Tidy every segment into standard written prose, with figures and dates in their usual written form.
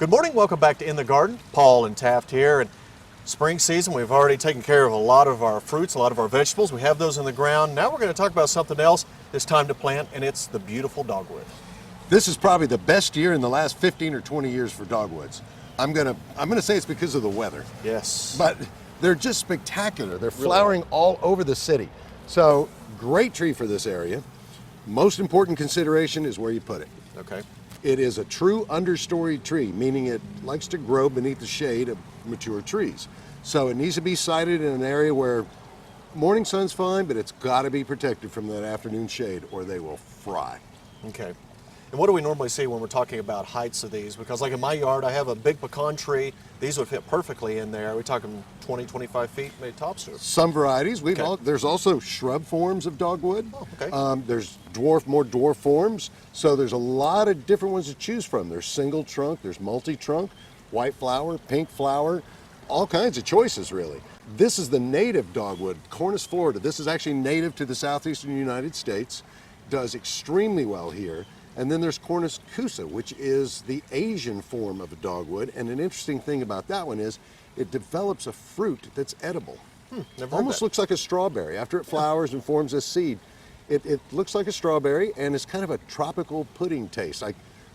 Good morning, welcome back to In the Garden. Paul and Taft here. And spring season, we've already taken care of a lot of our fruits, a lot of our vegetables. We have those in the ground. Now we're going to talk about something else it's time to plant, and it's the beautiful dogwood. This is probably the best year in the last 15 or 20 years for dogwoods. I'm gonna say it's because of the weather. Yes. But they're just spectacular. They're flowering all over the city. So great tree for this area. Most important consideration is where you put it. Okay. It is a true understory tree, meaning it likes to grow beneath the shade of mature trees. So it needs to be sited in an area where morning sun's fine, but it's got to be protected from that afternoon shade or they will fry. Okay. And what do we normally see when we're talking about heights of these? Because like in my yard, I have a big pecan tree. These would fit perfectly in there. We're talking 20, 25 feet, maybe tops to it. Some varieties. There's also shrub forms of dogwood. Oh, okay. There's more dwarf forms. So there's a lot of different ones to choose from. There's single trunk, there's multi-trunk, white flower, pink flower, all kinds of choices really. This is the native dogwood, Cornus Florida. This is actually native to the southeastern United States. Does extremely well here. And then there's Cornus Cusa, which is the Asian form of a dogwood. And an interesting thing about that one is it develops a fruit that's edible. Almost looks like a strawberry. After it flowers and forms a seed, it looks like a strawberry and it's kind of a tropical pudding taste.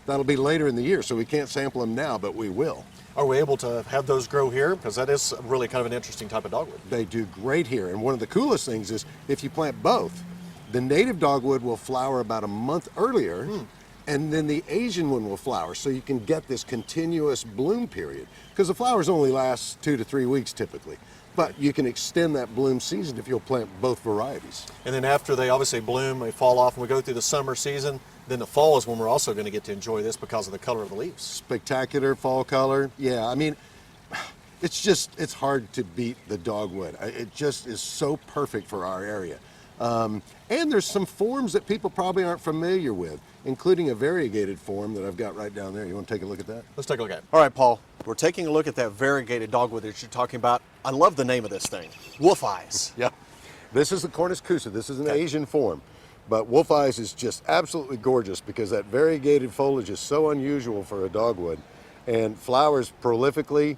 That'll be later in the year, so we can't sample them now, but we will. Are we able to have those grow here? Because that is really kind of an interesting type of dogwood. They do great here. And one of the coolest things is if you plant both, the native dogwood will flower about a month earlier, and then the Asian one will flower, so you can get this continuous bloom period. Because the flowers only last 2 to 3 weeks typically, but you can extend that bloom season if you'll plant both varieties. And then after they obviously bloom, they fall off, and we go through the summer season, then the fall is when we're also going to get to enjoy this because of the color of the leaves. Spectacular Fall color, yeah. I mean, it's hard to beat the dogwood. It just is so perfect for our area. And there's some forms that people probably aren't familiar with, including a variegated form that I've got right down there. You want to take a look at that? Let's take a look at it. All right, Paul, we're taking a look at that variegated dogwood that you're talking about. I love the name of this thing, wolf eyes. Yeah. This is the Cornus Cusa. This is an Asian form, but wolf eyes is just absolutely gorgeous because that variegated foliage is so unusual for a dogwood and flowers prolifically.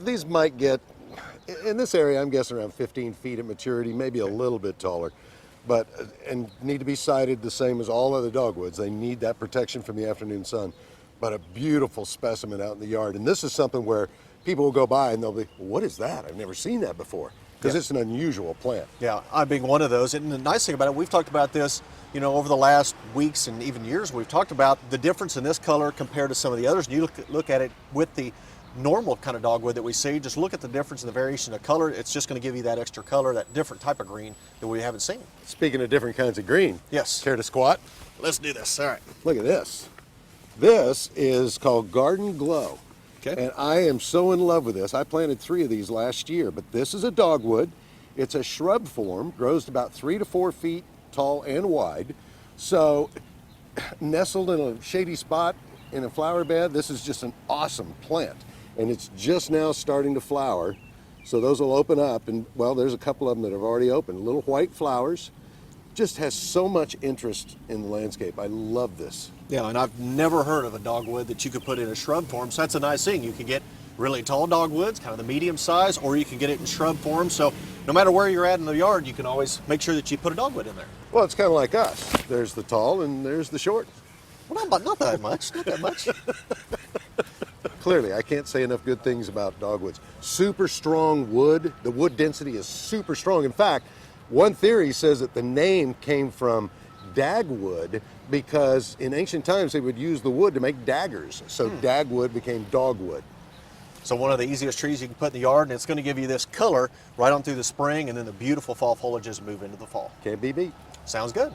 These might get, in this area, I'm guessing around 15 feet at maturity, maybe a little bit taller, and need to be sited the same as all other dogwoods. They need that protection from the afternoon sun, but a beautiful specimen out in the yard. And this is something where people will go by and they'll be, what is that? I've never seen that before, because it's an unusual plant. Yeah, I being one of those. And the nice thing about it, we've talked about this, over the last weeks and even years, we've talked about the difference in this color compared to some of the others. And you look at it with the normal kind of dogwood that we see, just look at the difference in the variation of color. It's just going to give you that extra color, that different type of green that we haven't seen. Speaking of different kinds of green, yes. Care to squat? Let's do this. All right. Look at this. This is called Garden Glow. Okay. And I am so in love with this. I planted 3 of these last year, but this is a dogwood. It's a shrub form, grows to about 3 to 4 feet tall and wide. So nestled in a shady spot in a flower bed, this is just an awesome plant. And it's just now starting to flower. So those will open up, and well, there's a couple of them that have already opened. Little white flowers. Just has so much interest in the landscape. I love this. Yeah, and I've never heard of a dogwood that you could put in a shrub form, so that's a nice thing. You can get really tall dogwoods, kind of the medium size, or you can get it in shrub form. So no matter where you're at in the yard, you can always make sure that you put a dogwood in there. Well, it's kind of like us. There's the tall and there's the short. Well, not that much, not that much. Clearly, I can't say enough good things about dogwoods. Super strong wood. The wood density is super strong. In fact, one theory says that the name came from dagwood because in ancient times they would use the wood to make daggers. So dagwood became dogwood. So one of the easiest trees you can put in the yard, and it's going to give you this color right on through the spring, and then the beautiful fall foliages move into the fall. Can't be beat. Sounds good.